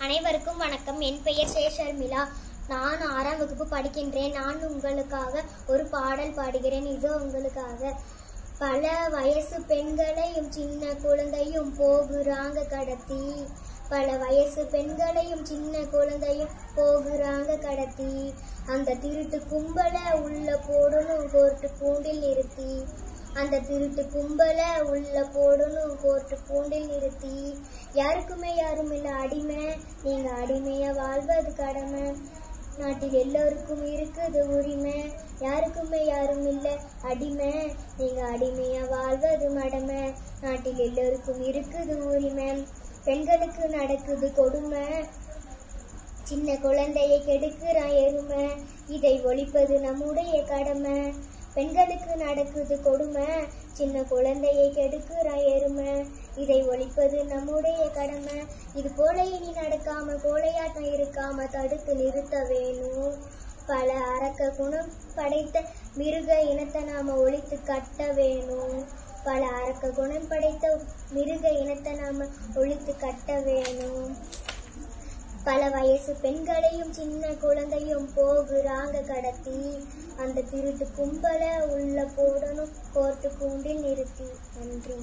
அனைவருக்கும் வணக்கம். என் பெயர் சேஷர்மிளா. நான் 6ஆம் வகுப்பு படிக்கின்றேன். நான் உங்களுக்காக ஒரு பாடல் பாடுகிறேன். இதோ உங்களுக்காக. பல வயசு பெண்களையும் சின்ன குழந்தையும் போகுறாங்க கடத்தி. பல வயசு பெண்களையும் சின்ன குழந்தையும் போகுறாங்க கடத்தி. அந்த திருட்டு கும்பல உள்ள போடணும் கோர்ட்டு கூண்டில் நிறுத்தி. அந்த திருட்டு கும்பல உள்ள போடணும் கோர்ட்டு கூண்டில் நிறுத்தி. யாருக்குமே யாரும் இல்ல அடிமை, நீங்க அடிமையா வாழ்வது கடமை. நாட்டில் எல்லோருக்கும் இருக்குது உரிமை. யாருக்குமே யாரும் இல்ல அடிமை, நீங்க அடிமையா வாழ்வது மடமை. நாட்டில் எல்லோருக்கும் இருக்குது உரிமை. பெண்களுக்கு நடக்குது கொடுமை, சின்ன குழந்தையை கெடுக்கிறான் எருமை. இதை ஒழிப்பது நம்முடைய கடமை. பெண்களுக்கு நடக்குது கொடுமை, சின்ன குழந்தையை கெடுக்கிறான் எருமை. இதை ஒழிப்பது நம்முடைய கடமை. இது போல இனி நடக்காம கோழையாட்டம் இருக்காம தடுத்து நிறுத்த வேணும். பல அரக்க குணம் படைத்த மிருக இனத்தை நாம ஒழித்து கட்ட வேணும். பல அரக்க குணம் படைத்த மிருக இனத்தை நாம ஒழித்து கட்ட வேணும். பல வயசு பெண்களையும் சின்ன குழந்தையும் போகுறாங்க கடத்தி. அந்த திருட்டு கும்பல உள்ள போடணும் கோர்ட்டு கூண்டில் நிறுத்தி. நன்றி.